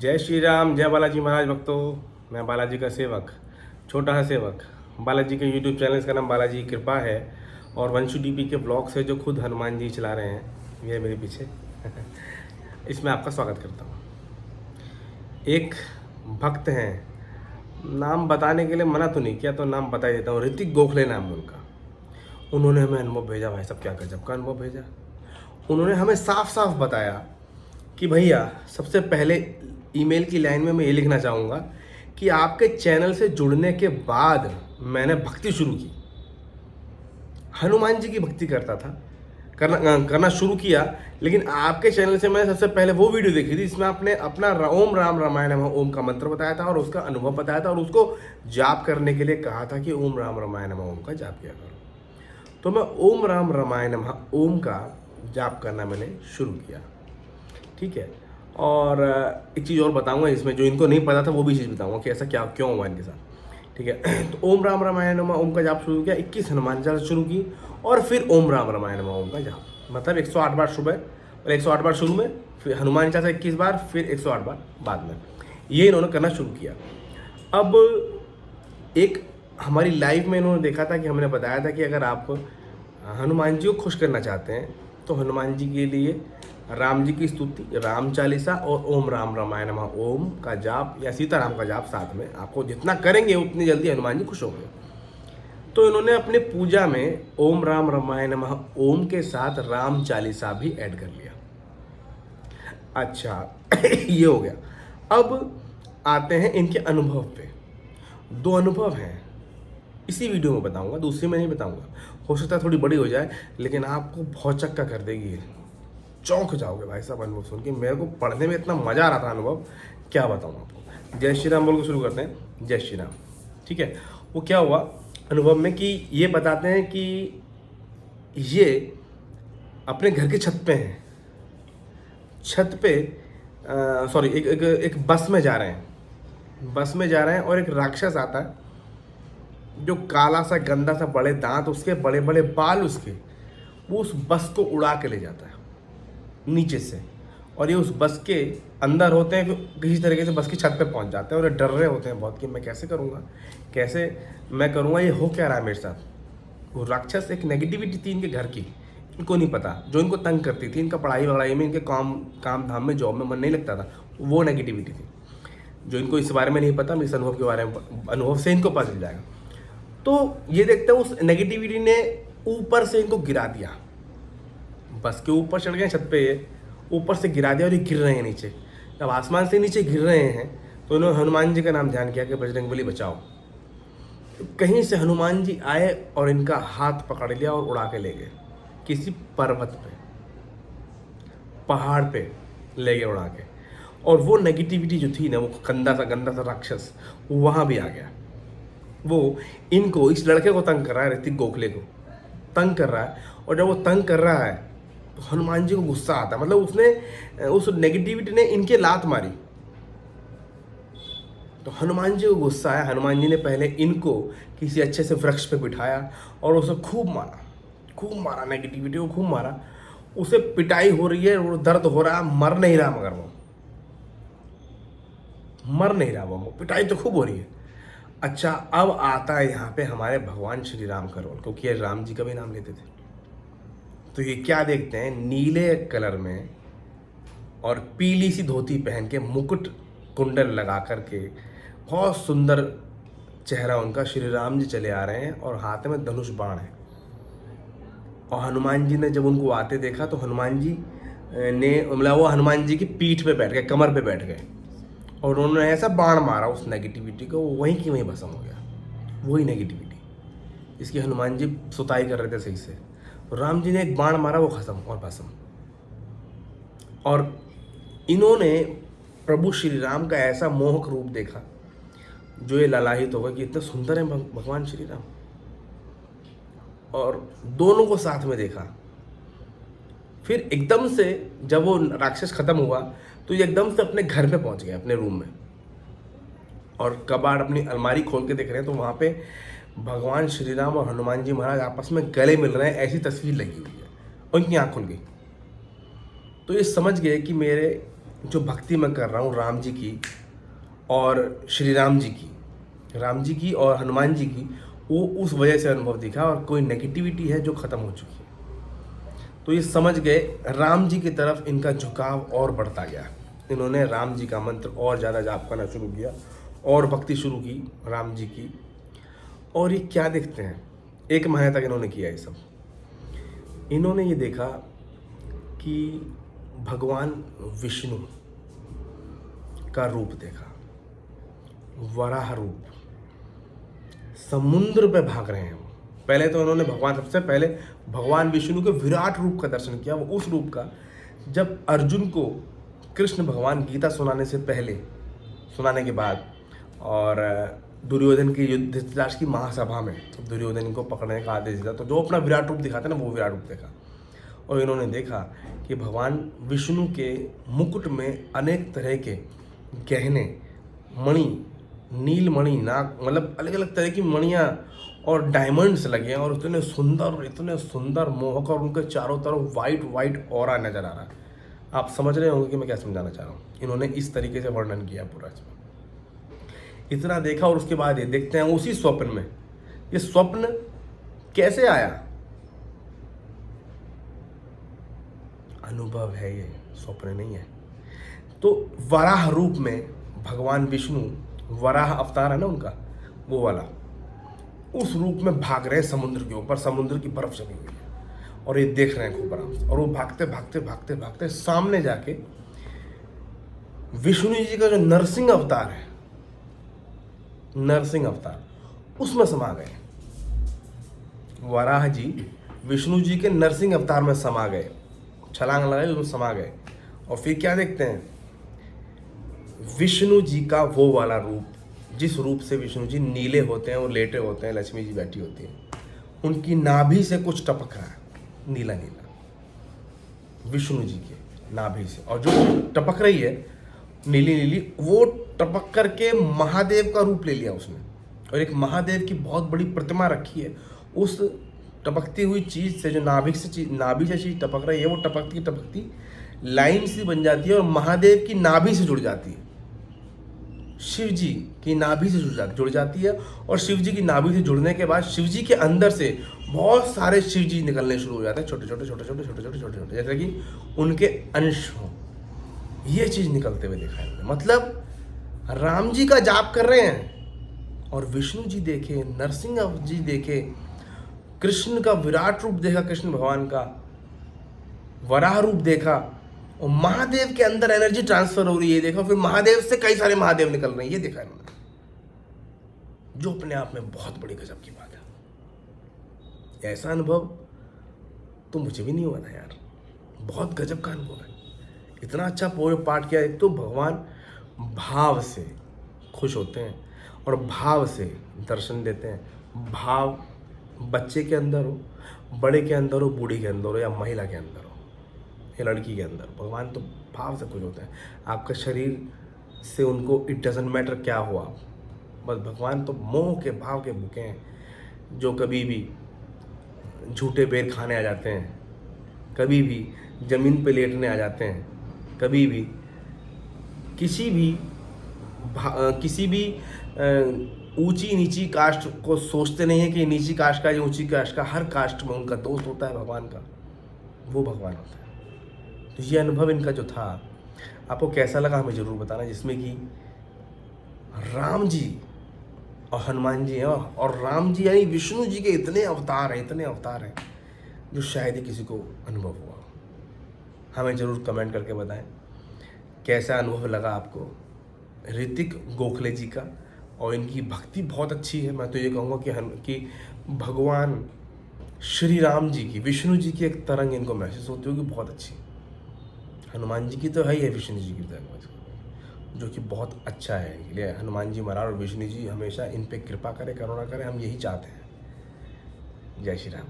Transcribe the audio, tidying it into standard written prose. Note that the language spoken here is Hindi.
जय श्री राम, जय बालाजी महाराज भक्तों। मैं बालाजी का सेवक, छोटा सा सेवक। बालाजी के यूट्यूब चैनल, इसका नाम बालाजी की कृपा है। और वंशु डीपी के ब्लॉग्स है जो खुद हनुमान जी चला रहे हैं, ये मेरे पीछे इसमें आपका स्वागत करता हूँ। एक भक्त हैं, नाम बताने के लिए मना तो नहीं किया तो नाम बता ही देता हूँ। ऋतिक गोखले नाम है उनका। उन्होंने हमें अनुभव भेजा, भाई साहब क्या गजब का अनुभव भेजा। उन्होंने हमें साफ साफ बताया कि भैया, सबसे पहले ईमेल की लाइन में मैं ये लिखना चाहूँगा कि आपके चैनल से जुड़ने के बाद मैंने भक्ति शुरू की। हनुमान जी की भक्ति करता था, करना शुरू किया, लेकिन आपके चैनल से मैंने सबसे पहले वो वीडियो देखी थी जिसमें आपने अपना ओम राम रामायण ओम का मंत्र बताया था और उसका अनुभव बताया था और उसको जाप करने के लिए कहा था कि ओम राम रामायण ओम का जाप किया करो। तो मैं ओम राम रामायण ओम का जाप करना मैंने शुरू किया, ठीक है। और एक चीज़ और बताऊंगा इसमें, जो इनको नहीं पता था वो भी चीज़ बताऊंगा कि ऐसा क्या क्यों हुआ इनके साथ, ठीक है। तो ओम राम रामायण ओम का जाप शुरू किया, 21 हनुमान चालीसा शुरू की और फिर ओम राम रामायण ओम का जाप, मतलब 108 बार सुबह और 108 बार शुरू में, फिर हनुमान चालीसा 21 बार, फिर 108 बार बाद में। ये इन्होंने करना शुरू किया। अब एक हमारी लाइफ में इन्होंने देखा था कि हमने बताया था कि अगर आप हनुमान जी को खुश करना चाहते हैं तो हनुमान जी के लिए राम जी की स्तुति, राम चालीसा और ओम राम रामायण ओम का जाप या सीताराम का जाप साथ में आपको जितना करेंगे उतनी जल्दी हनुमान जी खुश होंगे। तो इन्होंने अपने पूजा में ओम राम रामायण ओम के साथ राम चालीसा भी ऐड कर लिया। अच्छा ये हो गया। अब आते हैं इनके अनुभव पे। 2 अनुभव हैं, इसी वीडियो में बताऊंगा, दूसरी में नहीं बताऊंगा। हो सकता है थोड़ी बड़ी हो जाए, लेकिन आपको बहुत चक्का कर देगी ये। चौंक जाओगे भाई साहब अनुभव सुन के। मेरे को पढ़ने में इतना मज़ा आ रहा था अनुभव, क्या बताऊँ आपको। जय श्री राम बोल के शुरू करते हैं। जय श्री राम, ठीक है। वो क्या हुआ अनुभव में कि ये बताते हैं कि ये अपने घर की छत पे हैं, छत पे सॉरी एक बस में जा रहे हैं, बस में जा रहे हैं और एक राक्षस आता है जो काला सा गंदा सा, बड़े दांत उसके, बड़े बड़े बाल उसके, वो उस बस को उड़ा के ले जाता है नीचे से। और ये उस बस के अंदर होते हैं, किसी तरीके से बस की छत पे पहुंच जाते हैं और ये डर रहे होते हैं बहुत कि मैं कैसे करूँगा, कैसे मैं करूँगा, ये हो क्या रहा है मेरे साथ। वो राक्षस एक नेगेटिविटी थी इनके घर की, इनको नहीं पता, जो इनको तंग करती थी। इनका पढ़ाई वढ़ाई में, इनके काम धाम में, जॉब में मन नहीं लगता था, वो नेगेटिविटी थी जो इनको इस बारे में नहीं पता। मैं इस अनुभव के बारे में, अनुभव से इनको पता चल जाएगा। तो ये देखते हैं उस नेगेटिविटी ने ऊपर से इनको गिरा दिया, बस के ऊपर चढ़ गए छत पे, ऊपर से गिरा दिया और ये गिर रहे हैं नीचे। जब आसमान से नीचे गिर रहे हैं तो इन्होंने हनुमान जी का नाम ध्यान किया कि बजरंगबली बचाओ। तो कहीं से हनुमान जी आए और इनका हाथ पकड़ लिया और उड़ा के ले गए किसी पर्वत पे, पहाड़ पे ले गए उड़ा के। और वो नेगेटिविटी जो थी ना, वो गंदा सा राक्षस वहाँ भी आ गया। वो इनको, इस लड़के को तंग कर रहा है, ऋतिक गोखले को तंग कर रहा है। और जब वो तंग कर रहा है तो हनुमान जी को गुस्सा आता है, मतलब उसने, उस नेगेटिविटी ने इनके लात मारी तो हनुमान जी को गुस्सा आया। हनुमान जी ने पहले इनको किसी अच्छे से वृक्ष पे बिठाया और उसे खूब मारा, नेगेटिविटी को खूब मारा। उसे पिटाई हो रही है, वो दर्द हो रहा है, मर नहीं रहा, मगर वो मर नहीं रहा, वो पिटाई तो खूब हो रही है। अच्छा, अब आता है यहाँ पे हमारे भगवान श्री राम का रोल, क्योंकि ये राम जी का भी नाम लेते थे। तो ये क्या देखते हैं, नीले कलर में और पीली सी धोती पहन के, मुकुट कुंडल लगा करके, बहुत सुंदर चेहरा उनका, श्री राम जी चले आ रहे हैं और हाथ में धनुष बाण है। और हनुमान जी ने जब उनको आते देखा तो हनुमान जी ने, मतलब वो हनुमान जी की पीठ पे बैठ गए, कमर पे बैठ गए और उन्होंने ऐसा बाण मारा उस नेगेटिविटी को, वहीं की वहीं भस्म हो गया। वही नेगेटिविटी, इसकी हनुमान जी सुताई कर रहे थे सही से, तो राम जी ने एक बाण मारा, वो खत्म और भस्म। और इन्होंने प्रभु श्री राम का ऐसा मोहक रूप देखा जो ये ललाहित होगा कि इतने सुंदर हैं भगवान श्री राम। और दोनों को साथ में देखा। फिर एकदम से जब वो राक्षस खत्म हुआ तो ये एकदम से अपने घर पे पहुंच गए, अपने रूम में, और कबाड़, अपनी अलमारी खोल के देख रहे हैं तो वहाँ पे भगवान श्री राम और हनुमान जी महाराज आपस में गले मिल रहे हैं, ऐसी तस्वीर लगी हुई है। उनकी आँख खुल गई तो ये समझ गए कि मेरे जो भक्ति मैं कर रहा हूँ राम जी की और श्री राम जी की, राम जी की और हनुमान जी की, वो उस वजह से अनुभव दिखा, और कोई नेगेटिविटी है जो ख़त्म हो चुकी है। तो ये समझ गए राम जी की तरफ इनका झुकाव और बढ़ता गया। इन्होंने राम जी का मंत्र और ज़्यादा जाप करना शुरू किया और भक्ति शुरू की राम जी की। और ये क्या देखते हैं, एक महीने तक इन्होंने किया ये सब। इन्होंने ये देखा कि भगवान विष्णु का रूप देखा, वराह रूप, समुद्र पे भाग रहे हैं वो। पहले तो उन्होंने सबसे पहले भगवान विष्णु के विराट रूप का दर्शन किया। वो उस रूप का जब अर्जुन को कृष्ण भगवान गीता सुनाने के बाद, और दुर्योधन की धृतराष्ट्र की महासभा में दुर्योधन को पकड़ने का आदेश दिया, तो जो अपना विराट रूप दिखाते ना, वो विराट रूप देखा। और इन्होंने देखा कि भगवान विष्णु के मुकुट में अनेक तरह के गहने, मणि, नील मणि, नाग, मतलब अलग अलग तरह की मणियाँ और डायमंड्स लगे हैं, और इतने सुंदर मोहक, और उनके चारों तरफ वाइट ऑरा नजर आ रहा है। आप समझ रहे होंगे कि मैं क्या समझाना चाह रहा हूँ। इन्होंने इस तरीके से वर्णन किया पूरा। इतना देखा, और उसके बाद ये देखते हैं उसी स्वप्न में, ये स्वप्न कैसे आया, अनुभव है, ये स्वप्न नहीं है। तो वराह रूप में भगवान विष्णु, वराह अवतार है ना उनका, वो वाला, उस रूप में भाग रहे समुद्र के ऊपर। समुद्र की बर्फ जमी हुई है और ये देख रहे हैं खूब आराम से। और वो भागते सामने जाके विष्णु जी का जो नरसिंह अवतार है, नरसिंह अवतार, उसमें समा गए। वराह जी विष्णु जी के नरसिंह अवतार में समा गए, छलांग लगाई, उसमें समा गए। और फिर क्या देखते हैं, विष्णु जी का वो वाला रूप, जिस रूप से विष्णु जी नीले होते हैं, वो लेटे होते हैं, लक्ष्मी जी बैठी होती है, उनकी नाभि से कुछ टपक रहा है, नीला नीला, विष्णु जी के नाभि से। और जो टपक रही है नीली नीली, वो टपक करके महादेव का रूप ले लिया उसने। और एक महादेव की बहुत बड़ी प्रतिमा रखी है। उस टपकती हुई चीज़ से, जो नाभि से चीज़ टपक रही है, वो टपकती लाइन सी बन जाती है और महादेव की नाभि से जुड़ जाती है, शिव जी की नाभि से जुड़ जाती है। और शिव जी की नाभि से जुड़ने के बाद शिव जी के अंदर से बहुत सारे शिव जी निकलने शुरू हो जाते हैं, छोटे छोटे, जैसे कि उनके अंश हों। ये चीज़ निकलते हुए देखा है। मतलब राम जी का जाप कर रहे हैं और विष्णु जी देखे, नरसिंह जी देखे, कृष्ण का विराट रूप देखा, कृष्ण भगवान का वराह रूप देखा, और महादेव के अंदर एनर्जी ट्रांसफर हो रही है देखा। फिर महादेव से कई सारे महादेव निकल रहे हैं, ये देखा इन्होंने, जो अपने आप में बहुत बड़ी गजब की बात है। ऐसा अनुभव तो मुझे भी नहीं हुआ था यार, बहुत गजब का अनुभव है। इतना अच्छा पाठ किया। एक तो भगवान भाव से खुश होते हैं और भाव से दर्शन देते हैं। भाव बच्चे के अंदर हो, बड़े के अंदर हो, बूढ़ी के अंदर हो, या महिला के अंदर हो, या लड़की के अंदर, भगवान तो भाव से खुश होते हैं। आपका शरीर से उनको इट डजंट मैटर क्या हुआ, बस भगवान तो मोह के भाव के भूखे हैं, जो कभी भी झूठे बेर खाने आ जाते हैं, कभी भी ज़मीन पे लेटने आ जाते हैं, कभी भी किसी भी ऊंची नीची कास्ट को सोचते नहीं है कि नीची कास्ट का या ऊंची कास्ट का, हर कास्ट में उनका दोस्त होता है भगवान का, वो भगवान होता है। तो ये अनुभव इनका जो था, आपको कैसा लगा हमें ज़रूर बताना, जिसमें कि राम जी और हनुमान जी हैं, और राम जी यानी विष्णु जी के इतने अवतार हैं जो शायद ही किसी को अनुभव हुआ। हमें ज़रूर कमेंट करके बताएं कैसा अनुभव लगा आपको ऋतिक गोखले जी का। और इनकी भक्ति बहुत अच्छी है। मैं तो ये कहूँगा कि भगवान श्री राम जी की, विष्णु जी की एक तरंग इनको महसूस होती होगी बहुत अच्छी। हनुमान जी की तो है ही है, विष्णु जी की तरंग, जो कि बहुत अच्छा है। इसलिए हनुमान जी महाराज और विष्णु जी हमेशा इन पे कृपा करे, करुणा करे, हम यही चाहते हैं। जय श्री राम।